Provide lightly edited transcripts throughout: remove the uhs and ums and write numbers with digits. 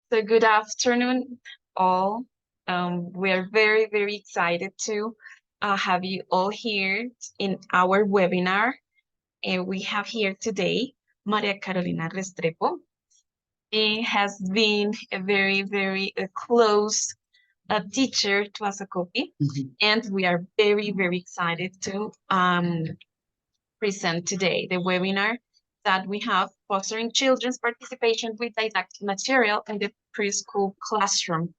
So good afternoon, all. We are very, very excited to have you all here in our webinar. And we have here today Maria Carolina Restrepo. She has been a very, very close teacher to Asakopi, and we are very, very excited to present today the webinar that we have fostering children's participation with didactic material in the preschool classroom.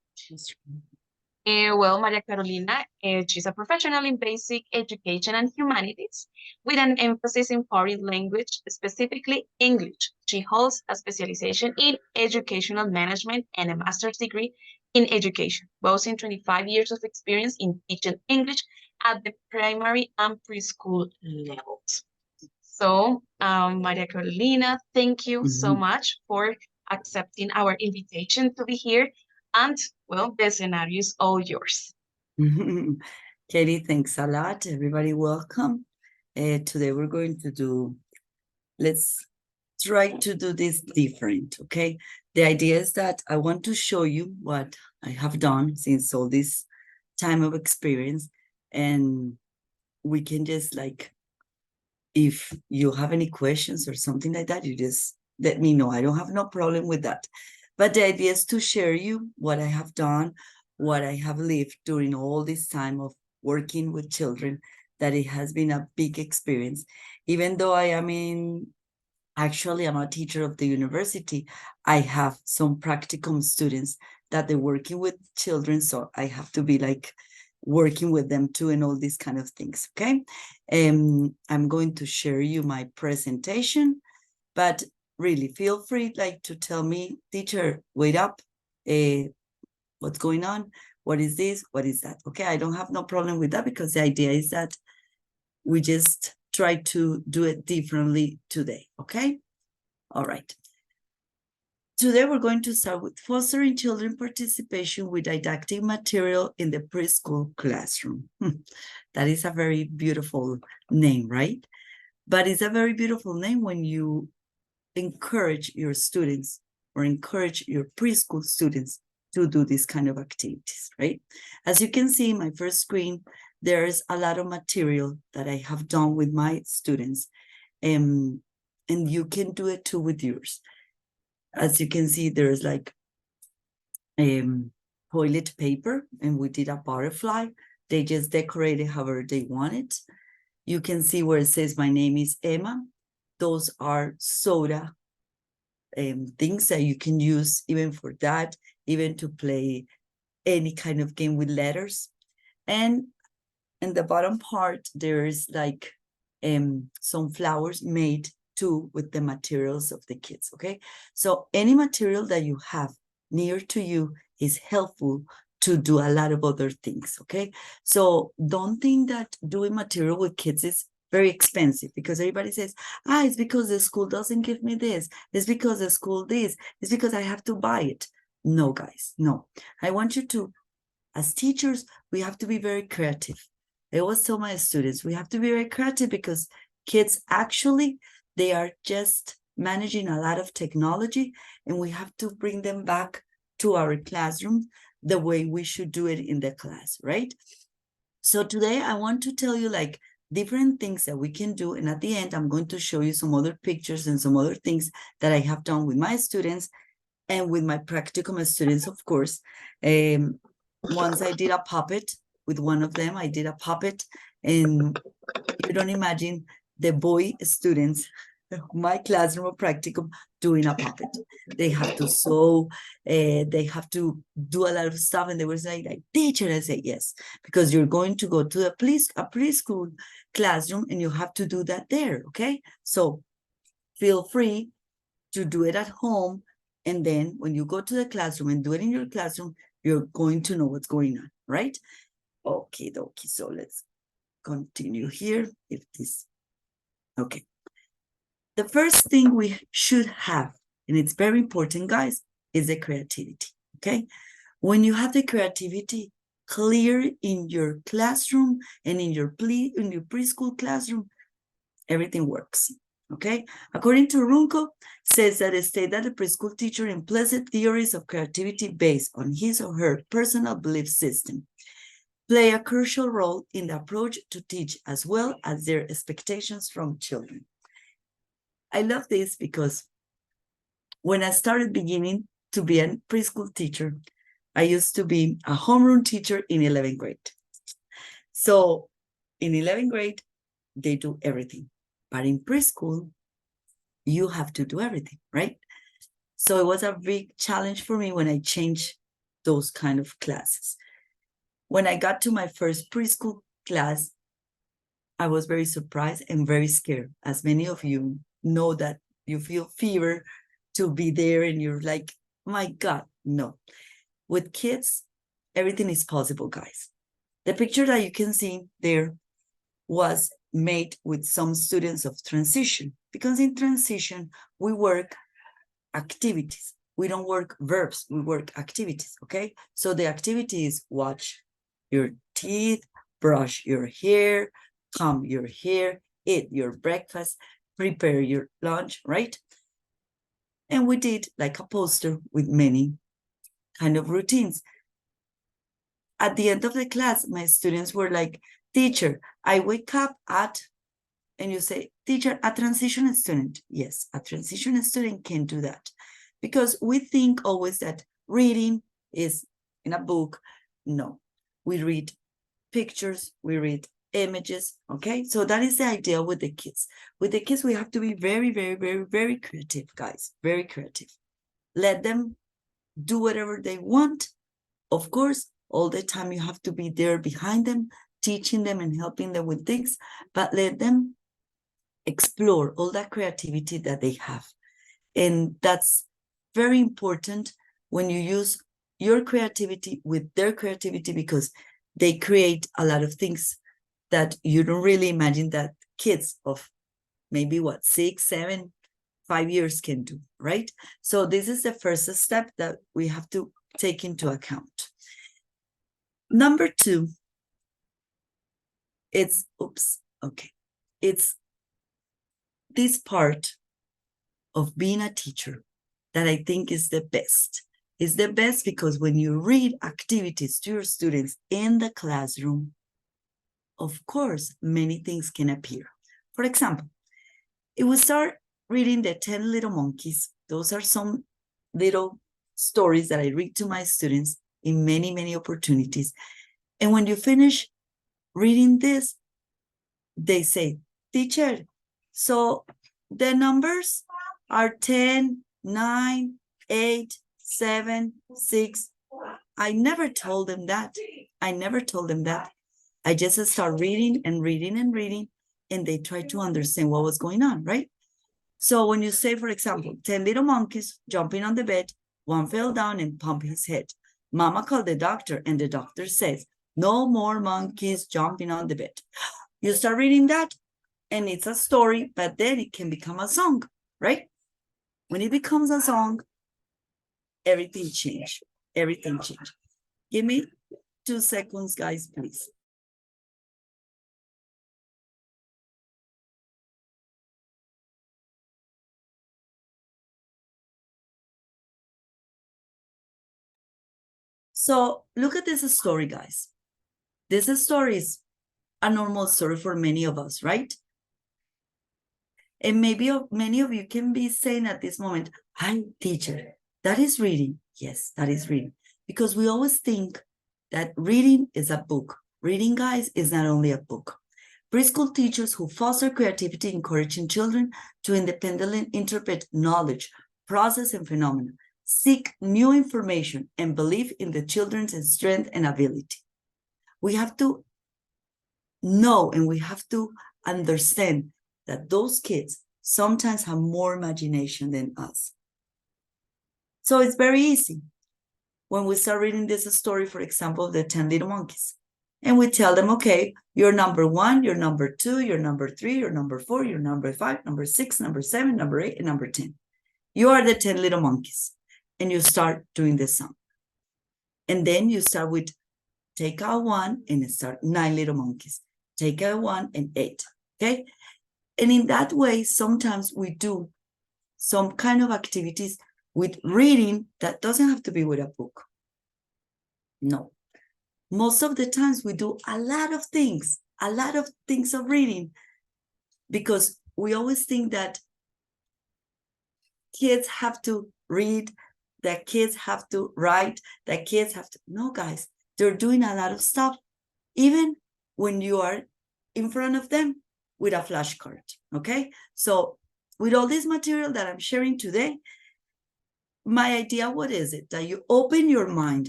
Well, Maria Carolina, she's a professional in basic education and humanities with an emphasis in foreign language, specifically English. She holds a specialization in educational management and a master's degree in education, boasting 25 years of experience in teaching English at the primary and preschool levels. So, Maria Carolina, thank you so much for accepting our invitation to be here. And, well, the scenario is all yours. Katie, thanks a lot. Everybody, welcome. Today we're going to let's try to do this different, okay? The idea is that I want to show you what I have done since all this time of experience, and we can just if you have any questions or something like that, you just let me know. I don't have no problem with that. But the idea is to share you what I have done, what I have lived during all this time of working with children, that it has been a big experience. Even though actually I'm a teacher of the university, I have some practicum students that they're working with children, so I have to be working with them too and all these kind of things, okay? I'm going to share you my presentation, but really feel free to tell me, teacher, wait up, what's going on? What is this? What is that? Okay, I don't have no problem with that, because the idea is that we just try to do it differently today, okay? All right. Today, we're going to start with fostering children participation with didactic material in the preschool classroom. That is a very beautiful name, right? But it's a very beautiful name when you encourage your students or encourage your preschool students to do this kind of activities, right? As you can see in my first screen, there's a lot of material that I have done with my students, and you can do it too with yours. As you can see, there's toilet paper, and we did a butterfly. They just decorated however they want it. You can see where it says, my name is Emma. Those are soda things that you can use even for that, even to play any kind of game with letters. And in the bottom part, there's some flowers made too with the materials of the kids, okay? So any material that you have near to you is helpful to do a lot of other things, okay? So don't think that doing material with kids is very expensive, because everybody says, it's because the school doesn't give me this. It's because the school this. It's because I have to buy it. No, guys, no. I want you to, as teachers, we have to be very creative. I always tell my students, we have to be very creative, because kids actually, they are just managing a lot of technology, and we have to bring them back to our classroom the way we should do it in the class, right? So today I want to tell you different things that we can do. And at the end, I'm going to show you some other pictures and some other things that I have done with my students and with my practicum students, of course. Once I did a puppet with one of them. I did a puppet, and you don't imagine the boy students, my classroom of practicum, doing a puppet. They have to sew, they have to do a lot of stuff, and they were saying, teacher, I say, yes, because you're going to go to a preschool classroom, and you have to do that there, okay? So feel free to do it at home, and then when you go to the classroom and do it in your classroom, you're going to know what's going on, right? Okay, dokie, so let's continue here. Okay. The first thing we should have, and it's very important, guys, is the creativity, okay? When you have the creativity clear in your classroom and in your preschool classroom, everything works. okay? According to Runco, says that it states that the preschool teacher implicit theories of creativity based on his or her personal belief system play a crucial role in the approach to teach as well as their expectations from children. I love this because when I started beginning to be a preschool teacher, I used to be a homeroom teacher in 11th grade. So in 11th grade, they do everything. But in preschool, you have to do everything, right? So it was a big challenge for me when I changed those kind of classes. When I got to my first preschool class, I was very surprised and very scared. As many of you know that you feel fear to be there and you're like, my God, no. With kids, everything is possible, guys. The picture that you can see there was made with some students of transition, because in transition, we work activities. We don't work verbs, we work activities, okay? So the activity is wash your teeth, brush your hair, comb your hair, eat your breakfast, prepare your lunch, right? And we did like a poster with many kind of routines. At the end of the class, my students were like, teacher, I wake up at, and you say, teacher, a transition student. Yes, a transition student can do that. Because we think always that reading is in a book. No, we read pictures, we read images, okay? So that is the idea with the kids. With the kids, we have to be very, very, very, very creative, guys, very creative. Let them do whatever they want. Of course, all the time you have to be there behind them, teaching them and helping them with things, but let them explore all that creativity that they have. And that's very important when you use your creativity with their creativity, because they create a lot of things that you don't really imagine that kids of maybe 6, 7, 5 years can do, right? So this is the first step that we have to take into account. Number 2, it's this part of being a teacher that I think is the best. It's the best because when you read activities to your students in the classroom, of course, many things can appear. For example, if we start reading the 10 Little Monkeys, those are some little stories that I read to my students in many, many opportunities. And when you finish reading this, they say, teacher, so the numbers are 10, 9, 8, 7, 6. I never told them that. I never told them that. I just start reading and reading and reading, and they try to understand what was going on, right? So when you say, for example, 10 little monkeys jumping on the bed, one fell down and bumped his head. Mama called the doctor, and the doctor says, no more monkeys jumping on the bed. You start reading that, and it's a story, but then it can become a song, right? When it becomes a song, everything changed. Everything changed. Give me 2 seconds, guys, please. So look at this story, guys. This story is a normal story for many of us, right? And maybe many of you can be saying at this moment, hi, teacher, that is reading. Yes, that is reading. Because we always think that reading is a book. Reading, guys, is not only a book. Preschool teachers who foster creativity, encouraging children to independently interpret knowledge, process, and phenomena, seek new information, and believe in the children's strength and ability. We have to know and we have to understand that those kids sometimes have more imagination than us. So it's very easy when we start reading this story, for example, of the 10 little monkeys. And we tell them, okay, you're number 1, you're number 2, you're number 3, you're number 4, you're number 5, number 6, number 7, number 8, and number 10. You are the 10 little monkeys. And you start doing the song. And then you start with take out 1 and start 9 little monkeys. Take out 1 and 8. Okay? And in that way, sometimes we do some kind of activities with reading that doesn't have to be with a book. No. Most of the times we do a lot of things of reading, because we always think that kids have to read, that kids have to write, that kids have to, no guys, they're doing a lot of stuff, even when you are in front of them with a flashcard, okay? So with all this material that I'm sharing today, my idea, what is it? That you open your mind,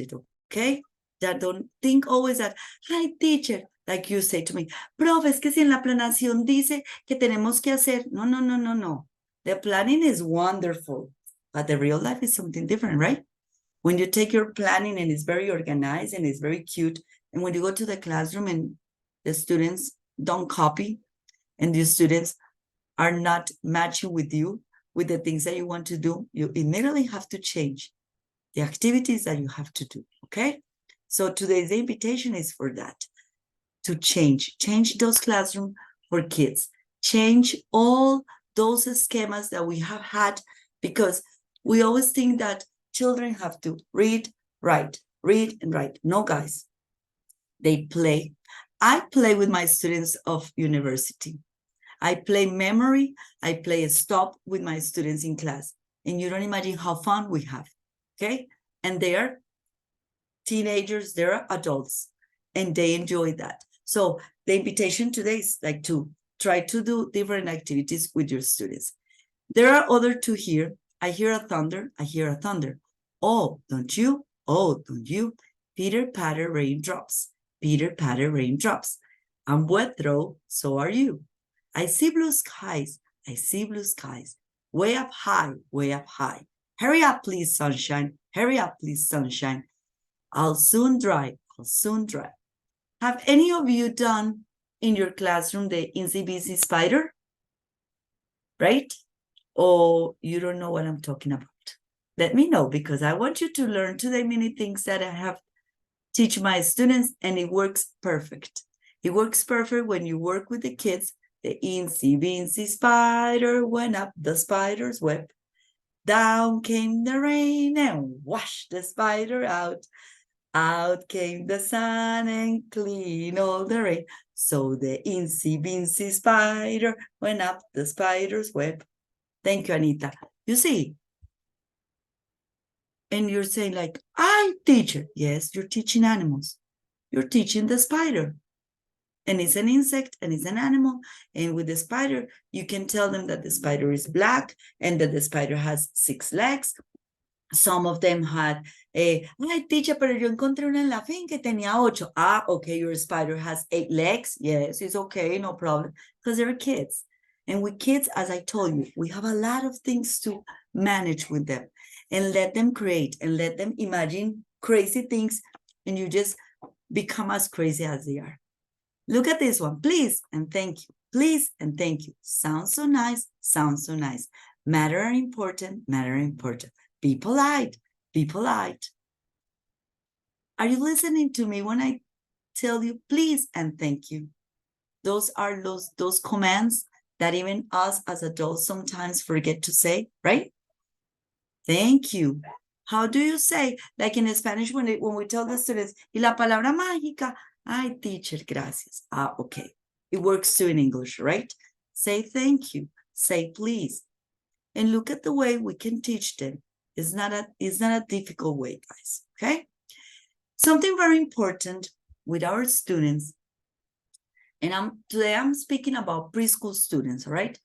okay? That don't think always that, hi teacher, like you say to me, profe, es que si en la planación dice que tenemos que hacer, no. The planning is wonderful, but the real life is something different, right? When you take your planning and it's very organized and it's very cute, and when you go to the classroom and the students don't copy, and the students are not matching with you, with the things that you want to do, you immediately have to change the activities that you have to do, okay? So today's invitation is for that, to change those classrooms for kids, change all those schemas that we have had, because we always think that children have to read, write, read and write. No, guys, they play. I play with my students of university. I play memory, I play stop with my students in class. And you don't imagine how fun we have, okay? And they are teenagers, they're adults, and they enjoy that. So the invitation today is like to try to do different activities with your students. There are other two here. I hear a thunder, I hear a thunder. Oh, don't you? Oh, don't you? Pitter, patter, raindrops. Pitter, patter, raindrops. I'm wet through, so are you. I see blue skies, I see blue skies. Way up high, way up high. Hurry up, please, sunshine. Hurry up, please, sunshine. I'll soon dry, I'll soon dry. Have any of you done in your classroom the Insy Busy Spider? Right? Or you don't know what I'm talking about? Let me know, because I want you to learn today many things that I have teach my students, and it works perfect. It works perfect when you work with the kids. The Insy Beansy spider went up the spider's web. Down came the rain and washed the spider out. Out came the sun and cleaned all the rain. So the Insy Beansy spider went up the spider's web. Thank you, Anita. You see, and you're saying like, I teacher. Yes, you're teaching animals. You're teaching the spider. And it's an insect and it's an animal. And with the spider, you can tell them that the spider is black and that the spider has 6 legs. Some of them had ay, teacher, pero yo encontré una en la finca que tenía 8. Ah, okay, your spider has 8 legs. Yes, it's okay, no problem. Because they're kids. And with kids, as I told you, we have a lot of things to manage with them, and let them create and let them imagine crazy things, and you just become as crazy as they are. Look at this one, please and thank you. Please and thank you. Sounds so nice, sounds so nice. Matter are important, matter are important. Be polite, be polite. Are you listening to me when I tell you please and thank you? Those are those commands that even us as adults sometimes forget to say, right? Thank you. How do you say, like in Spanish, when we tell the students, y la palabra mágica, ay, teacher, gracias. Ah, okay. It works too in English, right? Say thank you, say please. And look at the way we can teach them. It's not a difficult way, guys, okay? Something very important with our students, and today I'm speaking about preschool students, right?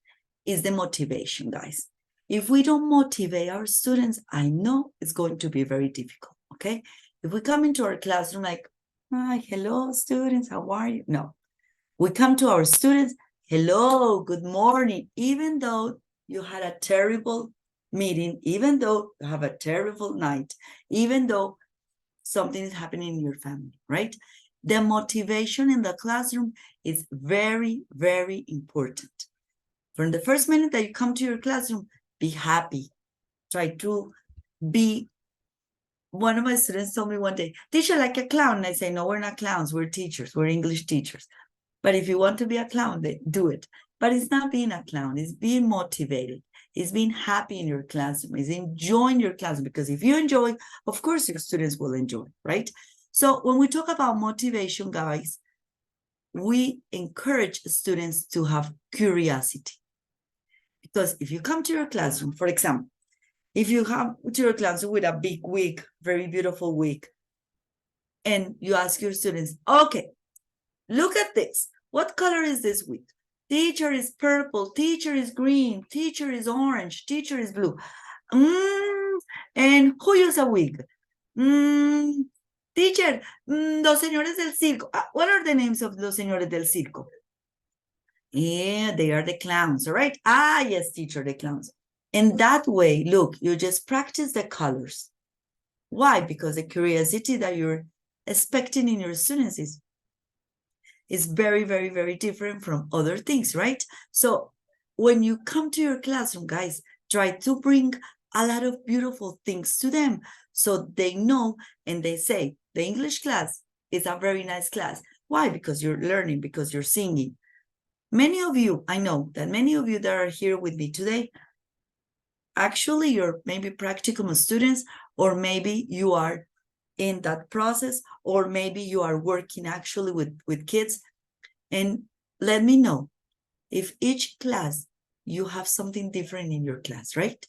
Is the motivation, guys. If we don't motivate our students, I know it's going to be very difficult, okay? If we come into our classroom like, hi, hello, students, how are you? No, we come to our students, hello, good morning, even though you had a terrible meeting, even though you have a terrible night, even though something is happening in your family, right? The motivation in the classroom is very, very important. From the first minute that you come to your classroom, be happy. Try to be. One of my students told me one day, teacher, like a clown. And I say, no, we're not clowns. We're teachers. We're English teachers. But if you want to be a clown, then do it. But it's not being a clown, it's being motivated. It's being happy in your classroom, it's enjoying your classroom, because if you enjoy, of course your students will enjoy, right? So when we talk about motivation, guys, we encourage students to have curiosity. Because if you come to your classroom, for example, if you come to your classroom with a big wig, very beautiful wig, and you ask your students, okay, look at this. What color is this wig? Teacher is purple, teacher is green, teacher is orange, teacher is blue. And who uses a wig? Teacher, los señores del circo. What are the names of los señores del circo? Yeah, they are the clowns, all right? Yes, teacher, the clowns. And that way, look, you just practice the colors. Why? Because the curiosity that you're expecting in your students is very, very, very different from other things, right? So when you come to your classroom, guys, try to bring a lot of beautiful things to them so they know and they say, the English class is a very nice class. Why? Because you're learning, because you're singing. Many of you, I know that many of you that are here with me today, actually you're maybe practicum students, or maybe you are in that process, or maybe you are working actually with kids. And let me know if each class you have something different in your class, right?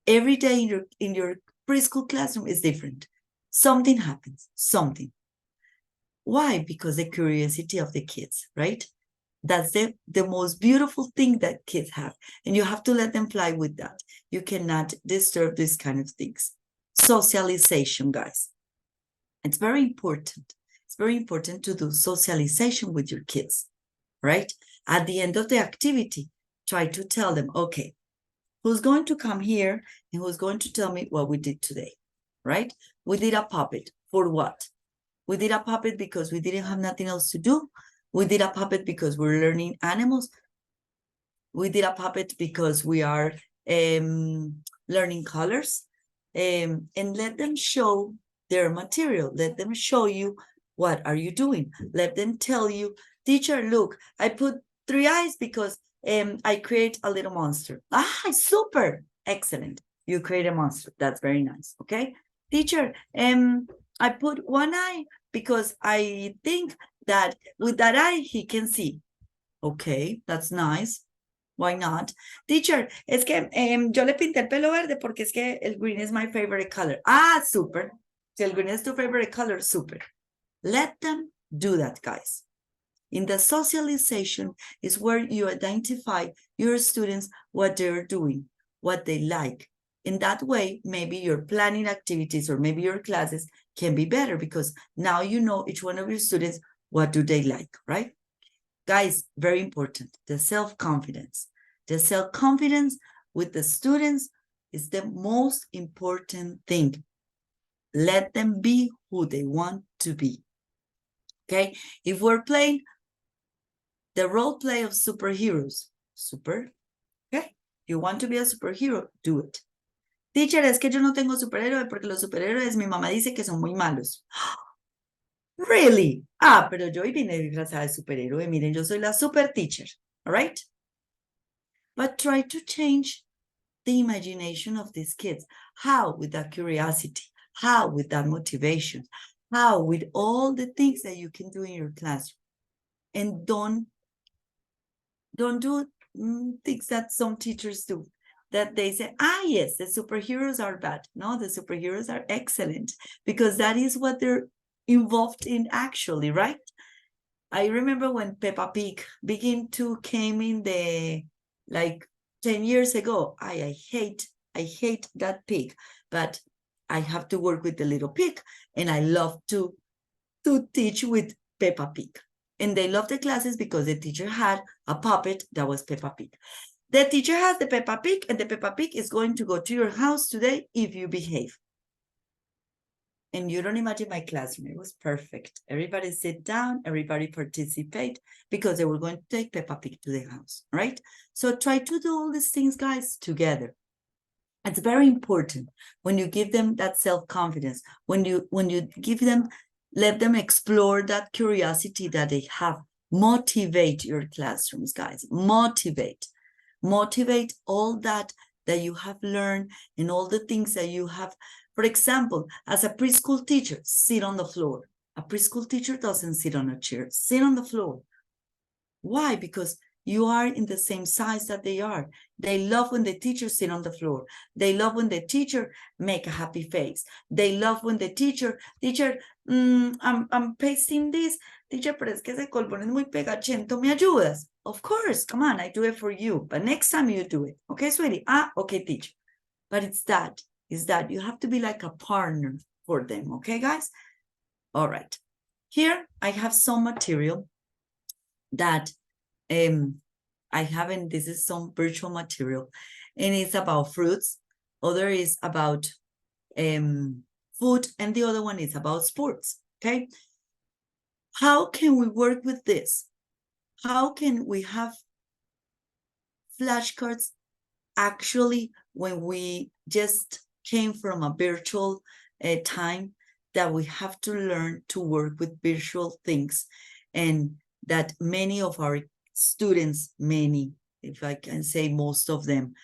Every day in your preschool classroom is different. Something happens, something. Why? Because the curiosity of the kids, right? That's the most beautiful thing that kids have. And you have to let them fly with that. You cannot disturb these kind of things. Socialization, guys. It's very important. It's very important to do socialization with your kids, right? At the end of the activity, try to tell them, okay, who's going to come here and who's going to tell me what we did today, right? We did a puppet. For what? We did a puppet because we didn't have nothing else to do. We did a puppet because we're learning animals. We did a puppet because we are learning colors. And let them show their material. Let them show you what are you doing. Let them tell you, teacher, look, I put 3 eyes because I create a little monster. Super, excellent. You create a monster. That's very nice. Okay, teacher, I put 1 eye because I think that with that eye he can see. Okay, that's nice. Why not? Teacher, es que yo le pinté el pelo verde porque es que el green is my favorite color. Super. Si el green is tu favorite color, super. Let them do that, guys. In the socialization is where you identify your students, what they're doing, what they like. In that way, maybe your planning activities or maybe your classes can be better because now you know each one of your students, what do they like, right? Guys, very important, the self-confidence. The self-confidence with the students is the most important thing. Let them be who they want to be. Okay, if we're playing the role play of superheroes, okay, you want to be a superhero, do it. Teacher, es que yo no tengo superhéroe porque los superhéroes, mi mamá dice que son muy malos. Really? Pero yo hoy vine disfrazada de superhéroe. Miren, yo soy la super teacher, all right? But try to change the imagination of these kids. How? With that curiosity. How? With that motivation. How? With all the things that you can do in your classroom. And don't do things that some teachers do. That they say, yes, the superheroes are bad. No, the superheroes are excellent because that is what they're involved in actually, right? I remember when Peppa Pig began to came in the, like 10 years ago. I hate that pig, but I have to work with the little pig and I love to teach with Peppa Pig. And they love the classes because the teacher had a puppet that was Peppa Pig. The teacher has the Peppa Pig and the Peppa Pig is going to go to your house today if you behave. And you don't imagine my classroom. It was perfect. Everybody sit down, everybody participate because they were going to take Peppa Pig to the house, right? So try to do all these things, guys, together. It's very important when you give them that self-confidence, when you give them, let them explore that curiosity that they have Motivate your classrooms, guys. Motivate all that you have learned and all the things that you have. For example, as a preschool teacher, sit on the floor. A preschool teacher doesn't sit on a chair, sit on the floor. Why? Because you are in the same size that they are. They love when the teacher sit on the floor. They love when the teacher make a happy face. They love when the teacher, I'm pasting this. Teacher, pero es que ese colbón es muy pegachento. ¿Me ayudas? Of course, come on, I do it for you. But next time you do it. Okay, sweetie? Okay, teacher. But it's that you have to be like a partner for them. Okay, guys? All right. Here, I have some material that I haven't, this is some virtual material, and it's about fruits. Other is about food, and the other one is about sports, okay? How can we work with this? How can we have flashcards actually when we just came from a virtual time that we have to learn to work with virtual things, and that many of our students, if I can say most of them,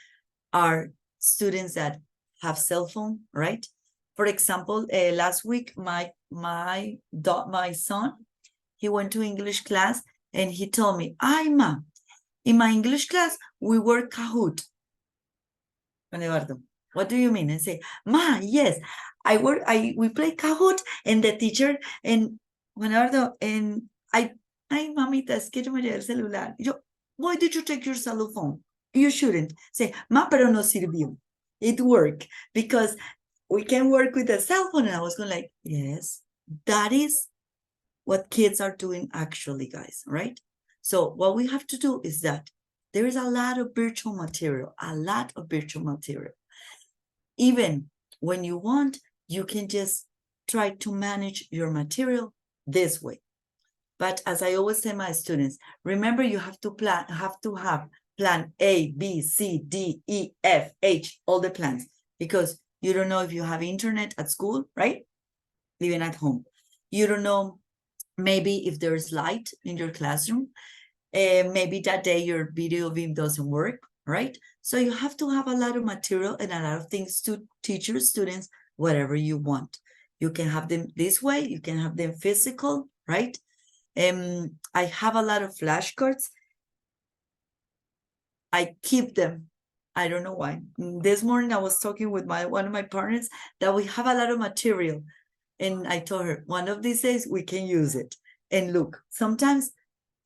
are students that have cell phone, right? For example, last week, my son, he went to English class and he told me, Ma, in my English class, we were Kahoot. Juan Eduardo, what do you mean? I say, Ma, yes, we play Kahoot, and the teacher, and Juan Eduardo, and ay, mamita, es que yo me llevé el celular. Yo, why did you take your cell phone? You shouldn't. Say, Ma, pero no sirvió. It worked because we can work with the cell phone. And I was going like, yes, that is what kids are doing actually, guys, right? So what we have to do is that there is a lot of virtual material, Even when you want, you can just try to manage your material this way. But as I always say my students, remember you have to have plan A, B, C, D, E, F, H, all the plans, because you don't know if you have internet at school, right? Even at home. You don't know maybe if there's light in your classroom. Maybe that day your video beam doesn't work, right? So you have to have a lot of material and a lot of things to teach your students whatever you want. You can have them this way, you can have them physical, right? I have a lot of flashcards. I keep them. I don't know why. This morning I was talking with one of my partners that we have a lot of material. And I told her, one of these days we can use it. And look, sometimes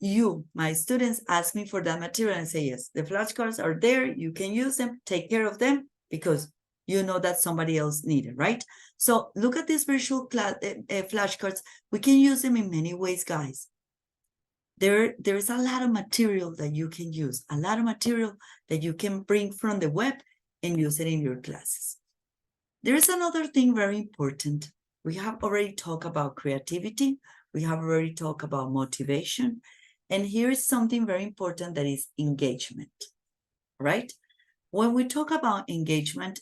my students ask me for that material and say, yes, the flashcards are there. You can use them, take care of them, because you know that somebody else needs it, right? So look at these virtual flashcards. We can use them in many ways, guys. There's a lot of material that you can use, a lot of material that you can bring from the web and use it in your classes. There's another thing very important. We have already talked about creativity. We have already talked about motivation. And here's something very important, that is engagement, right? When we talk about engagement,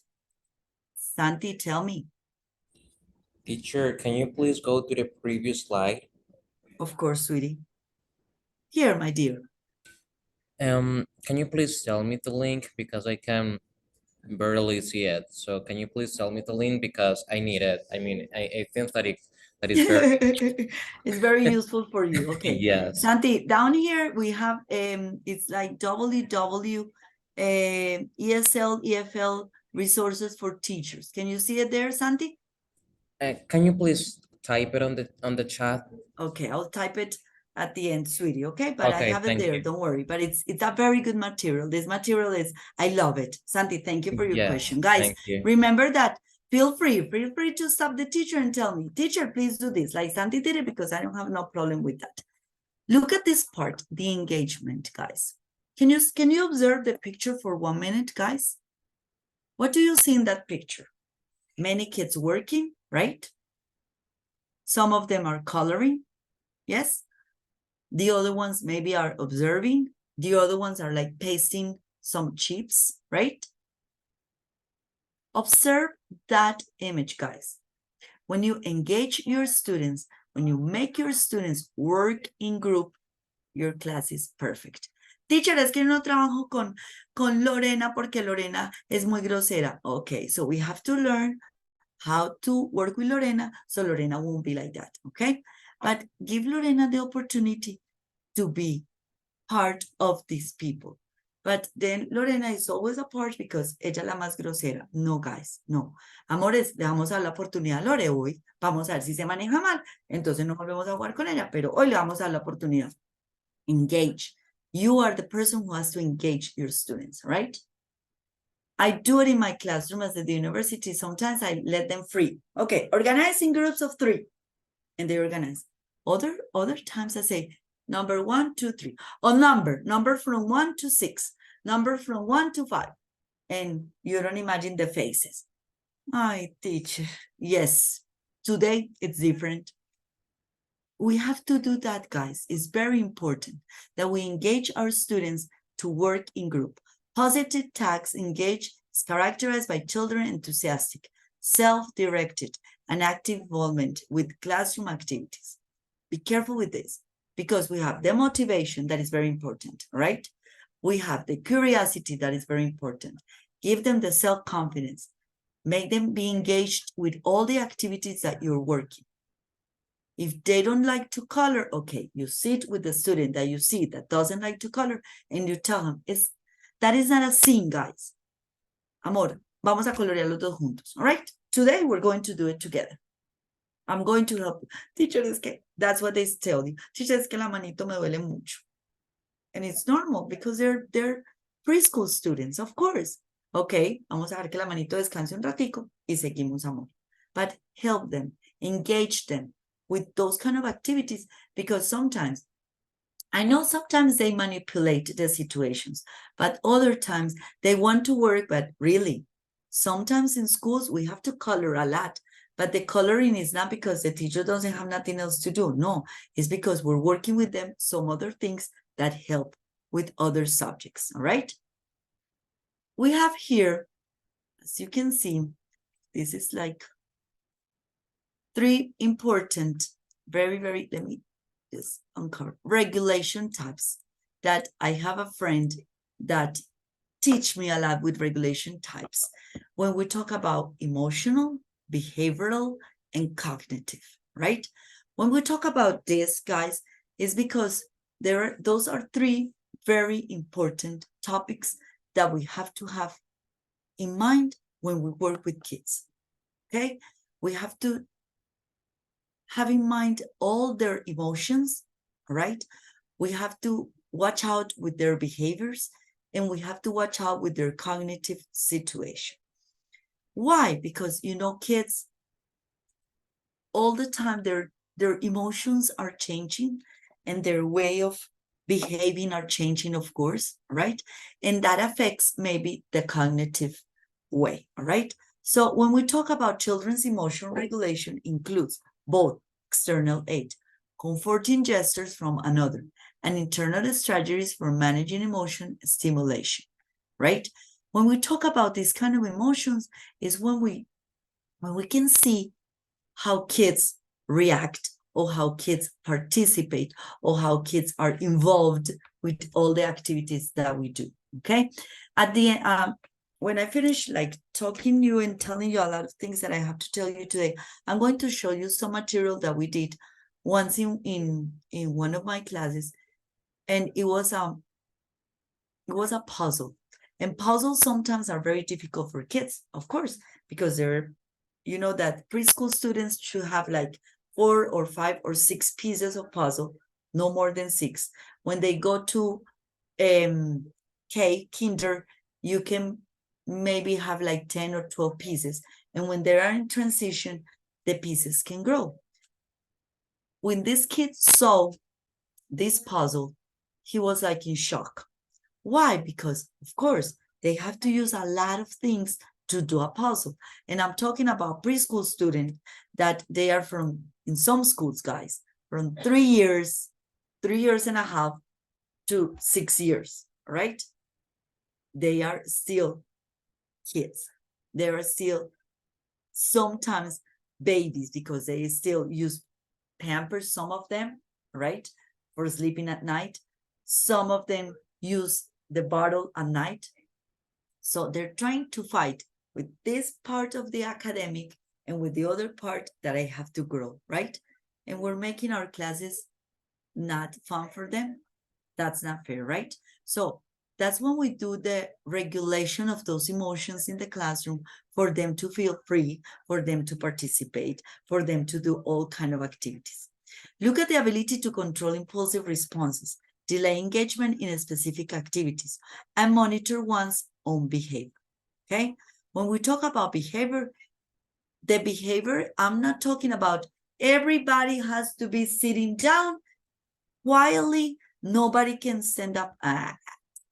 Santi, tell me. Teacher, can you please go to the previous slide? Of course, sweetie. Here, my dear. Can you please tell me the link, because I can barely see it. So can you please tell me the link, because I need it. I mean, I think that is very It's very useful for you. Okay. yes. Santi, down here we have it's like www ESL, EFL resources for teachers. Can you see it there, Santi? Can you please type it on the chat? Okay, I'll type it at the end, sweetie. Okay, but I Okay, have it thank there. you. Don't worry. But it's a very good material. This material is, I love it. Santi, thank you for your Yes, question, guys. thank you. Remember that. Feel free to stop the teacher and tell me, teacher, please do this. Like Santi did it, because I don't have no problem with that. Look at this part, the engagement, guys. Can you observe the picture for 1 minute, guys? What do you see in that picture? Many kids working, right? Some of them are coloring, yes? The other ones maybe are observing. The other ones are like pasting some chips, right? Observe that image, guys. When you engage your students, when you make your students work in group, your class is perfect. Teacher, es que no trabajo con Lorena porque Lorena es muy grosera. Okay, so we have to learn how to work with Lorena so Lorena won't be like that, okay? But give Lorena the opportunity to be part of these people. But then Lorena is always a part because ella es la más grosera. No, guys, no. Amores, le vamos a dar la oportunidad a Lore hoy. Vamos a ver si se maneja mal. Entonces no volvemos a jugar con ella, pero hoy le vamos a dar la oportunidad. Engage. You are the person who has to engage your students, right? I do it in my classroom as at the university. Sometimes I let them free. Okay, organize in groups of 3. And they organize. Other times I say, number 1, 2, 3. Or number from 1 to 6. Number from 1 to 5. And you don't imagine the faces. I teach. Yes, today it's different. We have to do that, guys. It's very important that we engage our students to work in group. Positive tags engage is characterized by children enthusiastic, self-directed, and active involvement with classroom activities. Be careful with this because we have the motivation that is very important, right? We have the curiosity that is very important. Give them the self-confidence. Make them be engaged with all the activities that you're working. If they don't like to color, okay, you sit with the student that you see that doesn't like to color and you tell him, that is not a sin, guys. Amor, vamos a colorear los dos juntos, all right? Today, we're going to do it together. I'm going to help you. Teacher, es que, that's what they tell you. Teacher, es que la manito me duele mucho. And it's normal because they're preschool students, of course. Okay, vamos a ver que la manito descanse un ratico y seguimos, amor. But help them, engage them with those kind of activities because sometimes, I know sometimes they manipulate the situations, but other times they want to work, but really, sometimes in schools we have to color a lot, but the coloring is not because the teacher doesn't have nothing else to do. No, it's because we're working with them some other things that help with other subjects, all right? We have here, as you can see, this is like 3 important, very, let me just uncover, regulation types that I have a friend that teach me a lot with regulation types. When we talk about emotional, behavioral, and cognitive, right? When we talk about this, guys, is because those are 3 very important topics that we have to have in mind when we work with kids, okay? We have to have in mind all their emotions, right? We have to watch out with their behaviors, and we have to watch out with their cognitive situation. Why? Because, you know, kids, all the time, their emotions are changing and their way of behaving are changing, of course, right? And that affects maybe the cognitive way, all right? So when we talk about children's emotional regulation includes both external aid, comforting gestures from another, and internal strategies for managing emotion stimulation, right? When we talk about these kind of emotions is when we can see how kids react or how kids participate or how kids are involved with all the activities that we do, okay? At the end, when I finish like talking to you and telling you a lot of things that I have to tell you today, I'm going to show you some material that we did once in one of my classes, and it was a puzzle. And puzzles sometimes are very difficult for kids, of course, because they're, you know, that preschool students should have like 4 or 5 or 6 pieces of puzzle, no more than 6. When they go to kinder, you can maybe have like 10 or 12 pieces. And when they are in transition, the pieces can grow. When this kid saw this puzzle, he was like in shock. Why? Because, of course, they have to use a lot of things to do a puzzle. And I'm talking about preschool students that they are from, in some schools, guys, from 3 years, 3 years and a half to 6 years, right? They are still kids. They are still sometimes babies because they still use Pampers, some of them, right? For sleeping at night. Some of them use the bottle at night. So they're trying to fight with this part of the academic and with the other part that I have to grow, right? And we're making our classes not fun for them. That's not fair, right? So that's when we do the regulation of those emotions in the classroom for them to feel free, for them to participate, for them to do all kind of activities. Look at the ability to control impulsive responses, delay engagement in specific activities, and monitor one's own behavior, okay? When we talk about behavior, the behavior, I'm not talking about everybody has to be sitting down quietly. Nobody can stand up.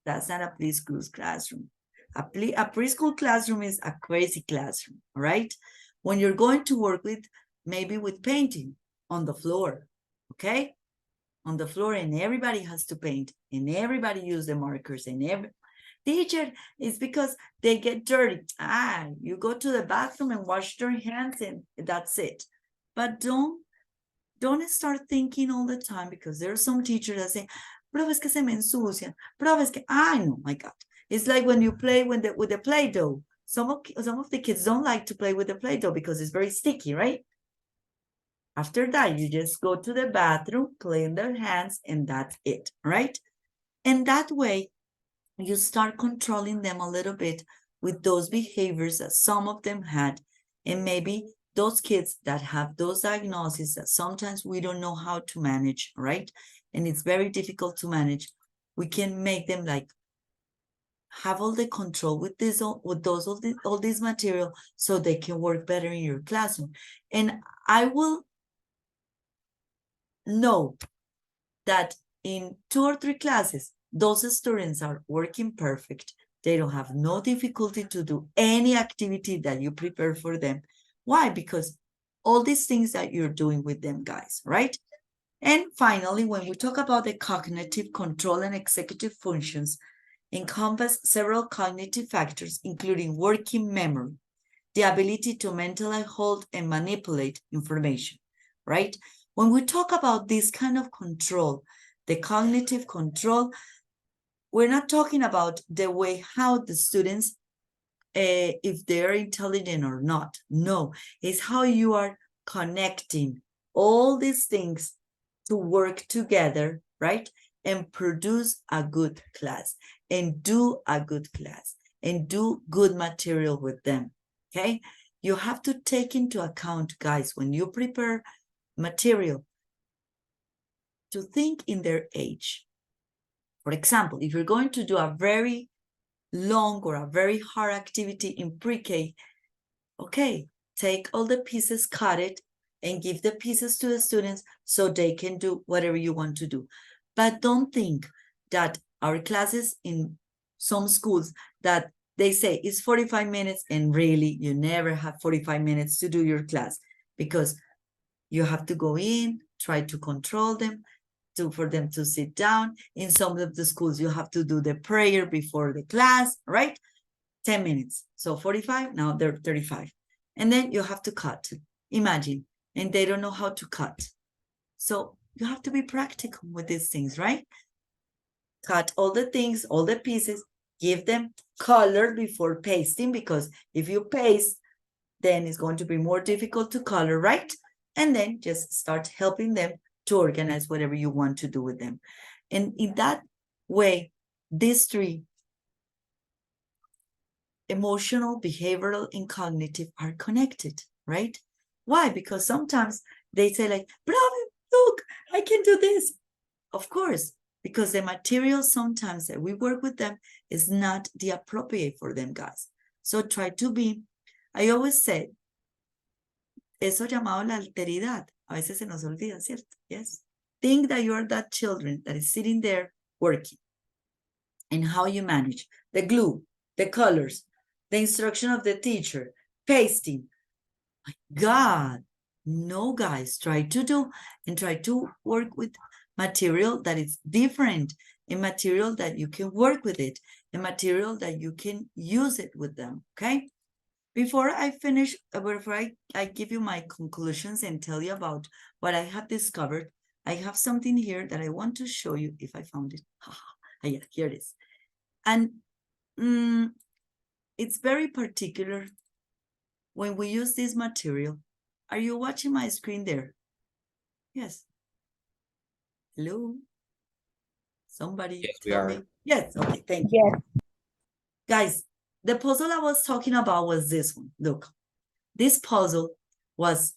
That's not a preschool classroom. A preschool classroom is a crazy classroom, right? When you're going to work with, maybe with painting on the floor, okay? On the floor, and everybody has to paint, and everybody use the markers, and every teacher is because they get dirty. You go to the bathroom and wash your hands, and that's it. But don't start thinking all the time, because there are some teachers that say, profe, es que se me ensucian, profe, es que, no, my God. It's like when you play with the Play-Doh. Some of the kids don't like to play with the Play-Doh because it's very sticky, right? After that, you just go to the bathroom, clean their hands, and that's it, right? And that way, you start controlling them a little bit with those behaviors that some of them had. And maybe those kids that have those diagnoses that sometimes we don't know how to manage, right? And it's very difficult to manage. We can make them like have all the control with this, with those, all this material, so they can work better in your classroom. And I will know that in 2 or 3 classes, those students are working perfect. They don't have no difficulty to do any activity that you prepare for them. Why? Because all these things that you're doing with them, guys, right? And finally, when we talk about the cognitive control and executive functions, encompass several cognitive factors, including working memory, the ability to mentally hold and manipulate information, right? When we talk about this kind of control, the cognitive control, we're not talking about the way how the students, if they're intelligent or not. No, it's how you are connecting all these things to work together, right? And produce a good class, and do a good class, and do good material with them, okay? You have to take into account, guys, when you prepare material, to think in their age. For example, if you're going to do a very long or a very hard activity in pre-K, okay, take all the pieces, cut it, and give the pieces to the students so they can do whatever you want to do. But don't think that our classes in some schools that they say it's 45 minutes, and really you never have 45 minutes to do your class, because you have to go in, try to control them, for them to sit down. In some of the schools, you have to do the prayer before the class, right? 10 minutes. So 45, now they're 35. And then you have to cut. Imagine, and they don't know how to cut. So you have to be practical with these things, right? Cut all the things, all the pieces, give them color before pasting, because if you paste, then it's going to be more difficult to color, right? And then just start helping them to organize whatever you want to do with them. And in that way, these 3, emotional, behavioral, and cognitive, are connected, right? Why? Because sometimes they say like, bravo, look, I can do this. Of course, because the material sometimes that we work with them is not the appropriate for them, guys. So try to be, I always say, eso llamado la alteridad. A veces se nos olvida, ¿cierto? Yes. Think that you are that children that is sitting there working, and how you manage the glue, the colors, the instruction of the teacher, pasting. My God, no, guys, try to do and try to work with material that is different, a material that you can work with it, a material that you can use it with them, okay? Before I finish, before I give you my conclusions and tell you about what I have discovered, I have something here that I want to show you if I found it. Yeah, here it is. And it's very particular when we use this material. Are you watching my screen there? Yes. Hello? Somebody Yes, we tell are. me. Yes, okay, thank you. Yes. Guys, the puzzle I was talking about was this one. Look, this puzzle was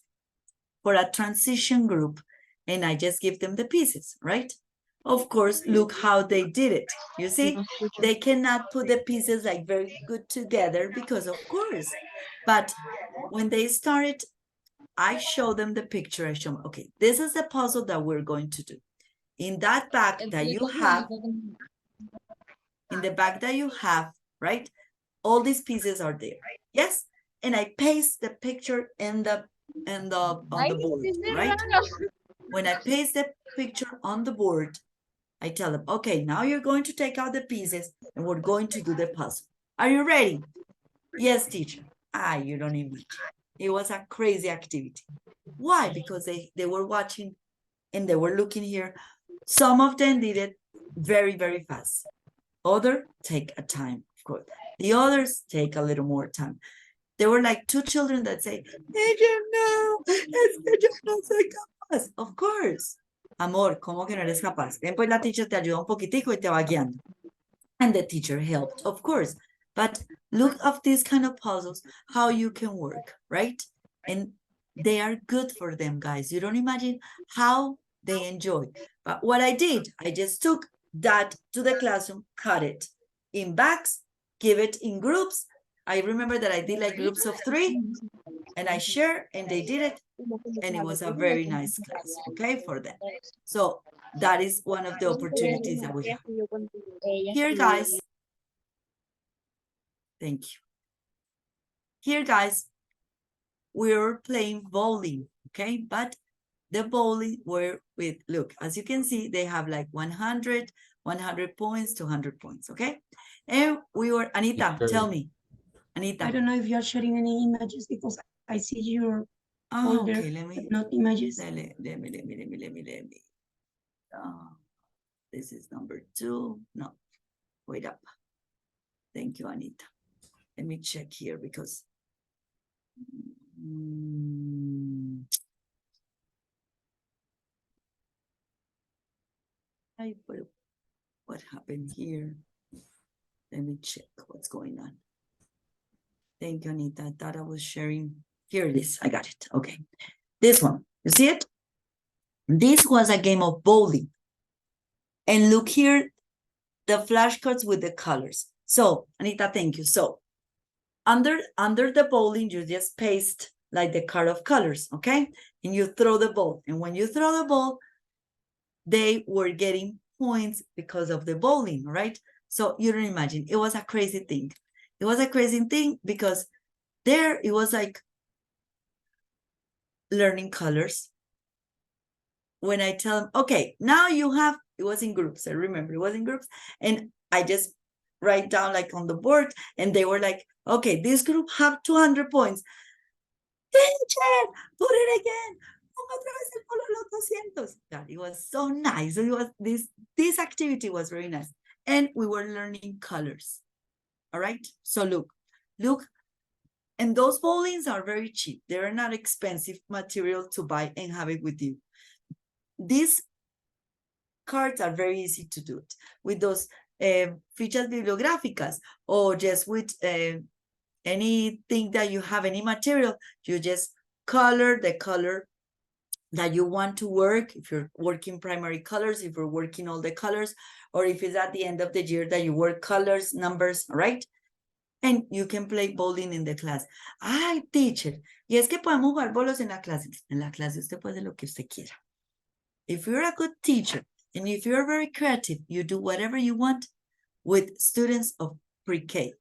for a transition group, and I just give them the pieces, right? Of course, look how they did it. You see, they cannot put the pieces like very good together because of course, but when they started, I show them the picture. I show them, okay, this is the puzzle that we're going to do. In that bag that you have, in the bag that you have, right? All these pieces are there. Yes. And I paste the picture in the on the board, right? When I paste the picture on the board, I tell them, okay, now you're going to take out the pieces and we're going to do the puzzle. Are you ready? Yes, teacher. You don't imagine. It was a crazy activity. Why? Because they were watching and they were looking here. Some of them did it very, very fast. Other take a time, of course. The others take a little more time. There were like two children that say, teacher, no, es que yo no soy capaz. Of course. Amor, ¿cómo que no eres capaz? Ven, pues la teacher te ayuda un poquitico y te va guiando. And the teacher helped, of course. But look at these kind of puzzles, how you can work, right? And they are good for them, guys. You don't imagine how they enjoy. But what I did, I just took that to the classroom, cut it in bags, give it in groups. I remember that I did like groups of 3 and I share and they did it. And it was a very nice class, okay, for them. So that is one of the opportunities that we have. Here, guys. Thank you. Here, guys, we're playing bowling, okay? But the bowling were with, look, as you can see, they have like 100, 100 points, 200 points, okay? And we were, Anita, tell me. Anita. I don't know if you're sharing any images because I see your folder, Okay, let me, not images. let me. This is number 2. No, wait up. Thank you, Anita. Let me check here because what happened here? Let me check what's going on. Thank you, Anita. I thought I was sharing. Here it is. I got it. Okay. This one. You see it? This was a game of bowling. And look here, the flashcards with the colors. So, Anita, thank you. So, under the bowling, you just paste like the card of colors, okay? And you throw the ball. And when you throw the ball, they were getting points because of the bowling, right? So you don't imagine. It was a crazy thing. It was a crazy thing because there it was like learning colors. When I tell them, okay, now you have, it was in groups. I remember it was in groups. And I just write down like on the board and they were like, okay, this group have 200 points. Teacher, put it again. God, it was so nice. It was this activity was very nice. And we were learning colors. All right. So look, and those bowlings are very cheap. They're not expensive material to buy and have it with you. These cards are very easy to do it with those fichas bibliográficas or just with anything that you have, any material, you just color the color that you want to work. If you're working primary colors, if you're working all the colors, or if it's at the end of the year that you work colors, numbers, right? And you can play bowling in the class. Ay, teacher, y es que podemos jugar bolos en la clase. En la clase usted puede lo que usted quiera. If you're a good teacher, and if you're very creative, you do whatever you want with students of pre-K.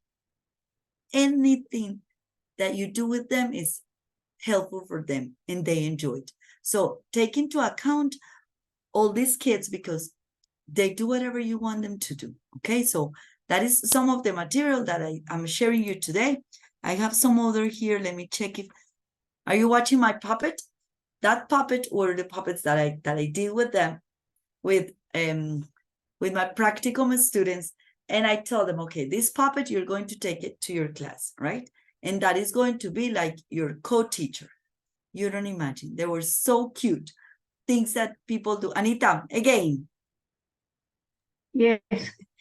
Anything that you do with them is helpful for them and they enjoy it. So take into account all these kids because they do whatever you want them to do. Okay, so that is some of the material that I'm sharing you today. I have some other here. Let me check if, are you watching my puppet? that puppet were the puppets that I did with them, with my practicum students. And I tell them, okay, this puppet, you're going to take it to your class, right? And that is going to be like your co-teacher. You don't imagine. They were so cute. Things that people do. Anita, again. Yes,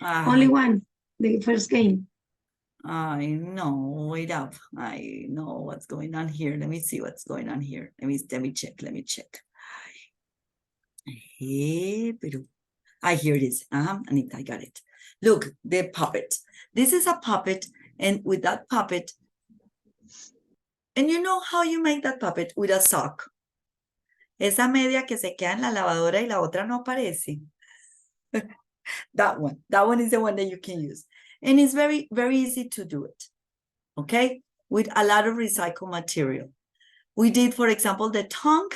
only one, the first game. I know, wait up. I know what's going on here. Let me see what's going on here. Let me check. Hey, pero here it is. Anita, I got it. Look, the puppet. This is a puppet, and with that puppet, and you know how you make that puppet? With a sock. Esa media que se queda en la lavadora y la otra no aparece. That one is the one that you can use. And it's very, very easy to do it, okay? With a lot of recycled material. We did, for example, the tongue.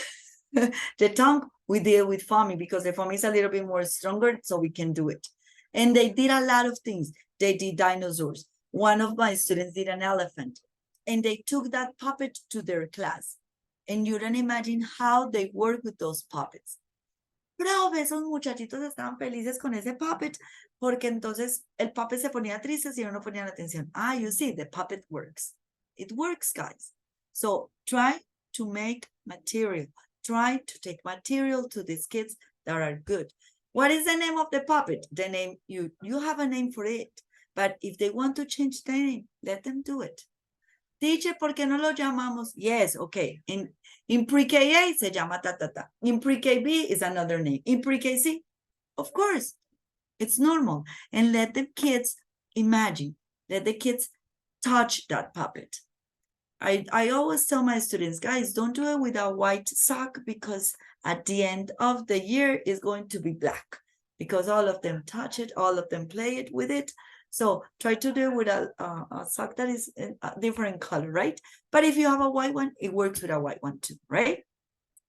The tongue, we did with foamy because the foamy is a little bit more stronger, so we can do it. And they did a lot of things. They did dinosaurs. One of my students did an elephant. And they took that puppet to their class. And you don't imagine how they work with those puppets. Profe, esos muchachitos estaban felices con ese puppet, porque entonces el puppet se ponía triste si no ponían atención. You see, the puppet works. It works, guys. So try to make material. Try to take material to these kids that are good. What is the name of the puppet? The name, you have a name for it. But if they want to change the name, let them do it. Teacher, ¿por qué no lo llamamos? Yes, okay. In pre-KA se llama ta. In pre-KB is another name. In pre-KC, of course, it's normal. And let the kids imagine, let the kids touch that puppet. I always tell my students, guys, don't do it with a white sock because at the end of the year it's going to be black because all of them touch it, all of them play it with it. So try to do it with a sock that is a different color, right? But if you have a white one, it works with a white one too, right?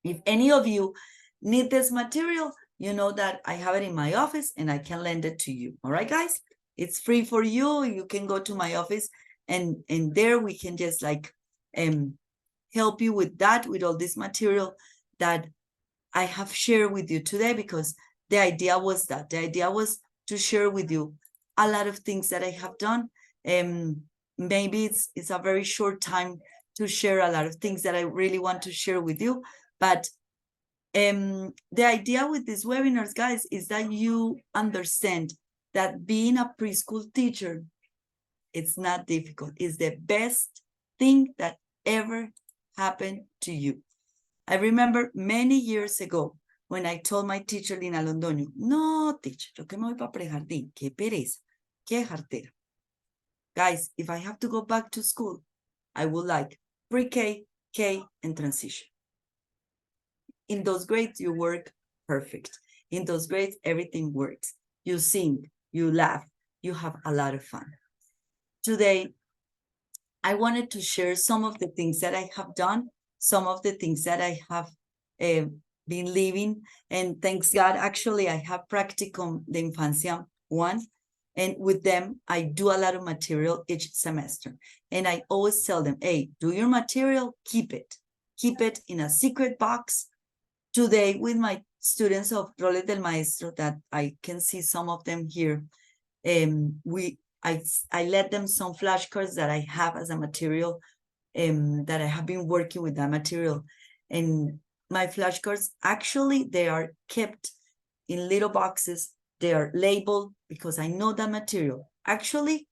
If any of you need this material, you know that I have it in my office and I can lend it to you. All right, guys? It's free for you. You can go to my office and there we can just like help you with that, with all this material that I have shared with you today, because the idea was that. The idea was to share with you a lot of things that I have done. Maybe it's a very short time to share a lot of things that I really want to share with you. But the idea with these webinars, guys, is that you understand that being a preschool teacher, it's not difficult. It's the best thing that ever happened to you. I remember many years ago when I told my teacher, Lina Londoño, no, teacher, yo que me voy para prejardín, qué pereza, qué jartera. Guys, if I have to go back to school, I would like pre-K, K, and transition. In those grades, you work perfect. In those grades, everything works. You sing, you laugh, you have a lot of fun. Today, I wanted to share some of the things that I have done, some of the things that I have been living. And thanks God, actually, I have Practicum de Infancia 1. And with them, I do a lot of material each semester. And I always tell them, hey, do your material, keep it. Keep it in a secret box. Today, with my students of Roles del Maestro, that I can see some of them here, I let them some flashcards that I have as a material, that I have been working with that material. And my flashcards, actually, they are kept in little boxes. They are labeled because I know that material. Actually,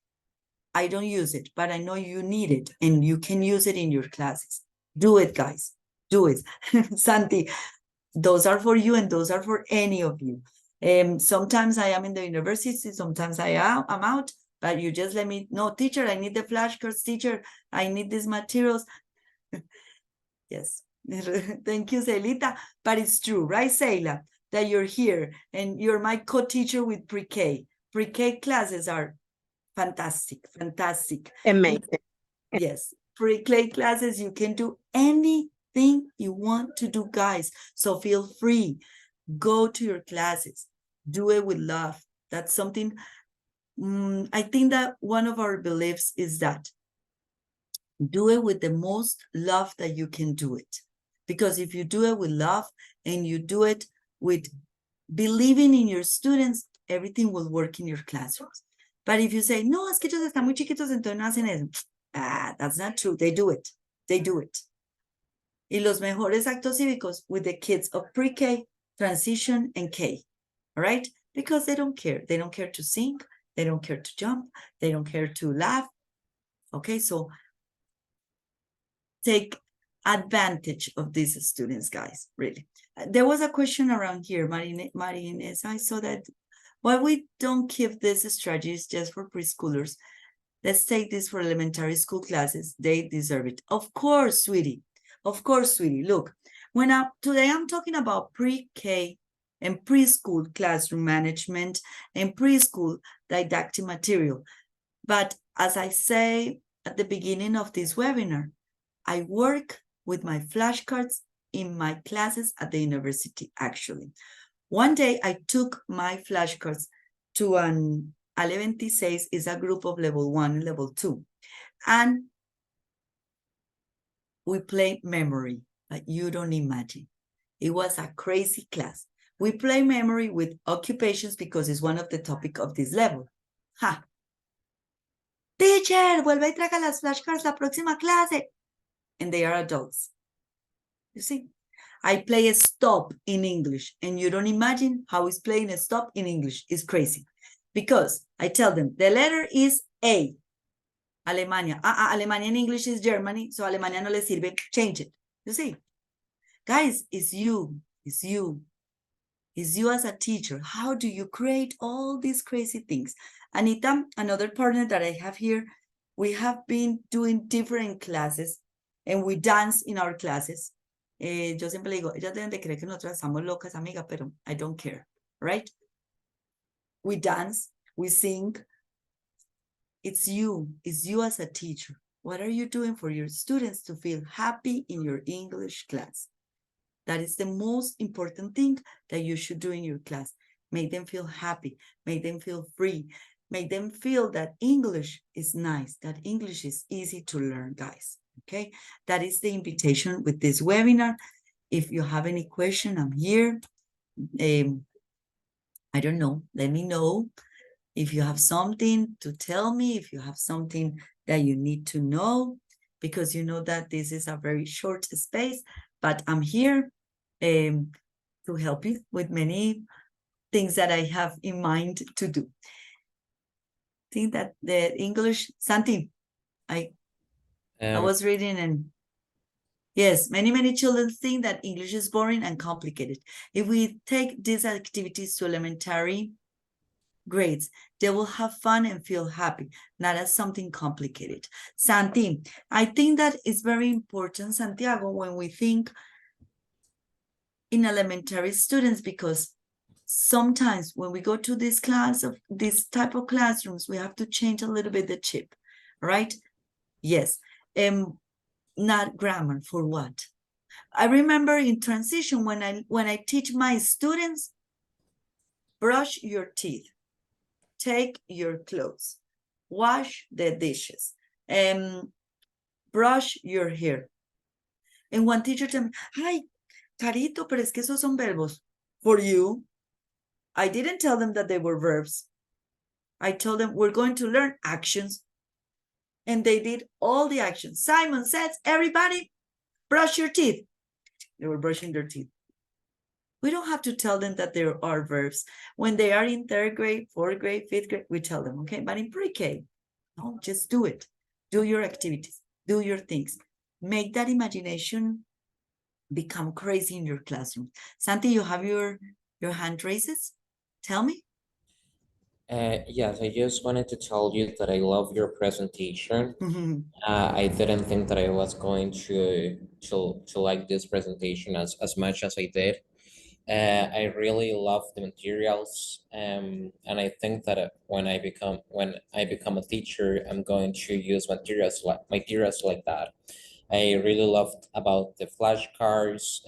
I don't use it, but I know you need it and you can use it in your classes. Do it, guys. Do it. Santi, those are for you and those are for any of you. Sometimes I am in the university, sometimes I'm out, but you just let me know, teacher, I need the flashcards, teacher, I need these materials. Yes, thank you, Celita. But it's true, right, Seila, that you're here and you're my co-teacher with pre-K. Pre-K classes are fantastic, fantastic. Amazing. Yes, pre-K classes, you can do anything you want to do, guys. So feel free, go to your classes, do it with love. That's something, I think that one of our beliefs is that do it with the most love that you can do it. Because if you do it with love and you do it with believing in your students, everything will work in your classrooms. But if you say, no, es que ellos están muy chiquitos, entonces no hacen eso. That's not true. They do it. They do it. Y los mejores actos cívicos with the kids of pre-K, transition, and K. All right? Because they don't care. They don't care to sing. They don't care to jump. They don't care to laugh. Okay, so take advantage of these students, guys, really. There was a question around here, Marines. I saw that why we don't keep these strategies just for preschoolers. Let's take this for elementary school classes. They deserve it. Of course, sweetie. Of course, sweetie. Look, today I'm talking about pre-K and preschool classroom management and preschool didactic material. But as I say at the beginning of this webinar, I work with my flashcards in my classes at the university, actually. One day I took my flashcards to an Ale 26, is a group of level 1 and level 2. And we played memory, like you don't imagine. It was a crazy class. We play memory with occupations because it's one of the topic of this level. Ha! Teacher, vuelve y traga las flashcards la próxima clase. And they are adults. You see? I play a stop in English, and you don't imagine how is playing a stop in English. It's crazy. Because I tell them, the letter is A. Alemania. Alemania in English is Germany, so Alemania no le sirve. Change it. You see? Guys, it's you. It's you. It's you as a teacher. How do you create all these crazy things? Anita, another partner that I have here, we have been doing different classes, and we dance in our classes. Yo siempre le digo, ellas deben de creer que nosotras estamos locas, amiga, pero I don't care, right? We dance, we sing. It's you as a teacher. What are you doing for your students to feel happy in your English class? That is the most important thing that you should do in your class. Make them feel happy, make them feel free, make them feel that English is nice, that English is easy to learn, guys. Okay, that is the invitation with this webinar. If you have any question, I'm here. I don't know, let me know. If you have something to tell me, if you have something that you need to know, because you know that this is a very short space, but I'm here to help you with many things that I have in mind to do. I think that the English, Santi, I was reading, and yes, many children think that English is boring and complicated. If we take these activities to elementary grades, they will have fun and feel happy, not as something complicated. Santi, I think that it's very important, Santiago, when we think in elementary students, because sometimes when we go to this type of classrooms, we have to change a little bit the chip, right? Yes. Not grammar, for what? I remember in transition when I teach my students, brush your teeth, take your clothes, wash the dishes, and brush your hair. And one teacher told me, "Ay, Carito, pero es que esos son verbos." For you, I didn't tell them that they were verbs. I told them we're going to learn actions. And they did all the actions. Simon says, everybody, brush your teeth. They were brushing their teeth. We don't have to tell them that there are verbs. When they are in 3rd grade, 4th grade, 5th grade, we tell them, okay? But in pre-K, no, just do it. Do your activities. Do your things. Make that imagination become crazy in your classroom. Santi, you have your hand raises? Tell me. Yes, I just wanted to tell you that I love your presentation. I didn't think that I was going to like this presentation as much as I did. I really love the materials, and I think that when I become a teacher, I'm going to use materials like that. I really loved about the flashcards,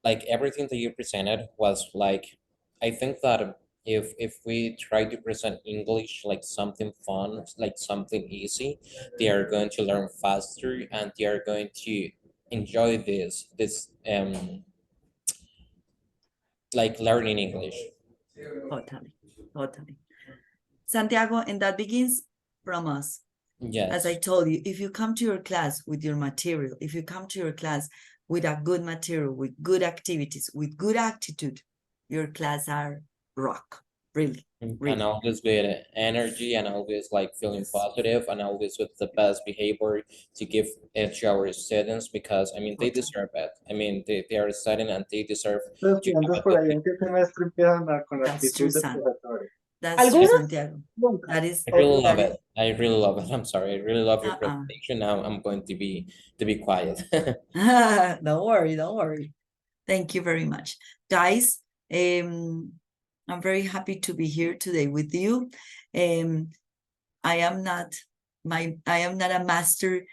like everything that you presented was like, I think that if we try to present English like something fun, like something easy, they are going to learn faster, and they are going enjoy this like learning English. Totally, totally. Santiago, and that begins from us. Yes. As I told you, if you come to your class with your material, if you come to your class with a good material, with good activities, with good attitude, your class are rock, really, And really. always with energy and always like feeling Yes. positive and always with the best behavior to give it to our students, because I mean they Totally. deserve it. I mean they are studying and they deserve Los to have estudiantes a por good ahí en qué semestre empiezan con la That's true, actitud de San. profesores. That's true, Algunos Santiago. nunca. That is, I really love that is, it. I really love it. I'm sorry. I really love your uh-uh. presentation. Now I'm going to be quiet. Don't worry, don't worry. Thank you very much. Guys, I'm very happy to be here today with you. I am not a master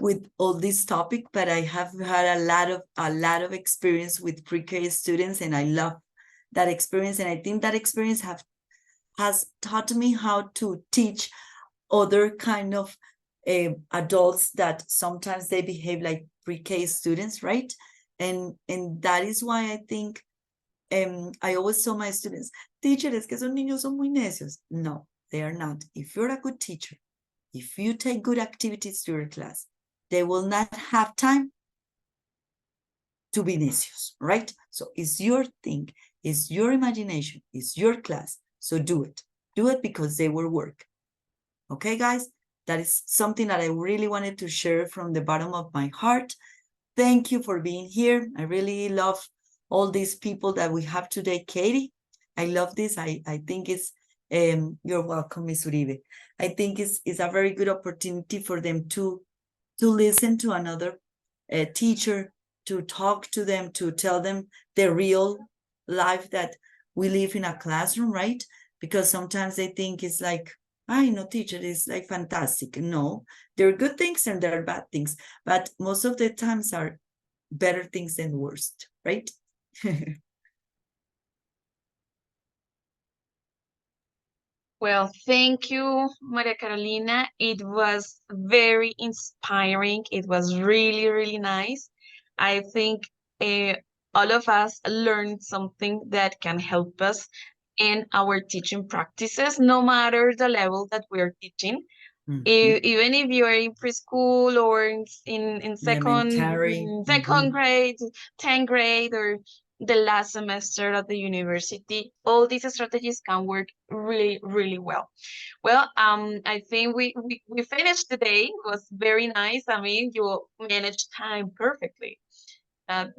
with all this topic, but I have had a lot of experience with pre-K students, and I love that experience. And I think that experience has taught me how to teach other kind of adults that sometimes they behave like pre-K students, right? And that is why I think I always tell my students, teacher, es que esos niños son muy necios. No, they are not. If you're a good teacher, if you take good activities to your class, they will not have time to be necios, right? So it's your thing, it's your imagination, it's your class. So do it. Do it because they will work. Okay, guys? That is something that I really wanted to share from the bottom of my heart. Thank you for being here. I really love all these people that we have today. Katie, I love this. I think it's, you're welcome, Ms. Uribe. I think it's a very good opportunity for them to listen to another teacher, to talk to them, to tell them the real life that we live in a classroom, right? Because sometimes they think it's like, I know teacher is like fantastic. No, there are good things and there are bad things, but most of the times are better things than worst, right? Well, thank you, Maria Carolina. It was very inspiring. It was really, really nice. I think all of us learned something that can help us in our teaching practices, no matter the level that we're teaching. Even if you are in preschool or in Elementary. second grade, 10th grade, or the last semester at the university, all these strategies can work really, really well. Well, I think we finished today. It was very nice. I mean, you managed time perfectly. Not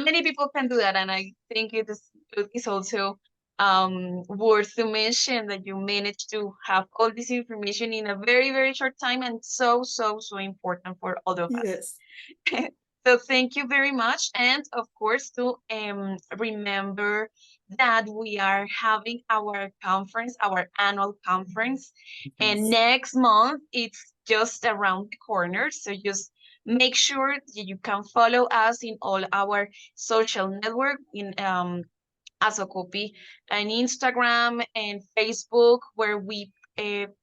many people can do that, and I think it is also worth to mention that you managed to have all this information in a very, very short time, and so important for all of us. Yes. So thank you very much, and of course to remember that we are having our conference, our annual conference, and Yes. next month it's just around the corner. So just make sure that you can follow us in all our social network in Asocopy and Instagram and Facebook, where we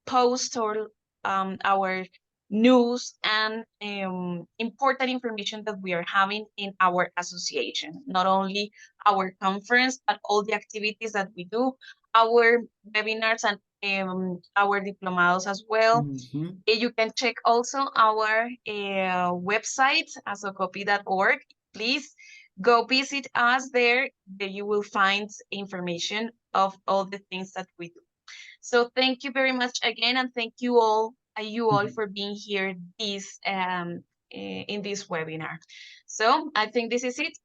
post our news and important information that we are having in our association. Not only our conference, but all the activities that we do, our webinars and our diplomados as well. You can check also our website, asocopy.org. Please go visit us there. There you will find information of all the things that we do. So thank you very much again, and thank you all for being here in this webinar. So I think this is it.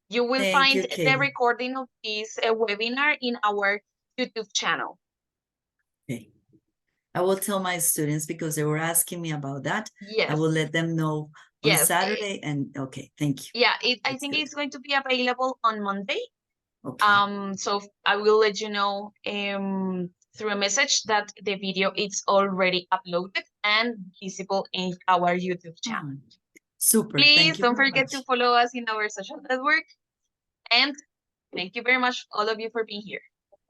You will Thank find you, the Katie. recording of this webinar in our YouTube channel. Okay. I will tell my students because they were asking me about that. Yes. I will let them know on Yes. Saturday. And okay, thank you. Yeah, I That's think good. it's going to be available on Monday. Okay. So I will let you know through a message that the video is already uploaded and visible in our YouTube channel. Super. Please Thank you don't very forget much. to follow us in our social network. And thank you very much, all of you, for being here.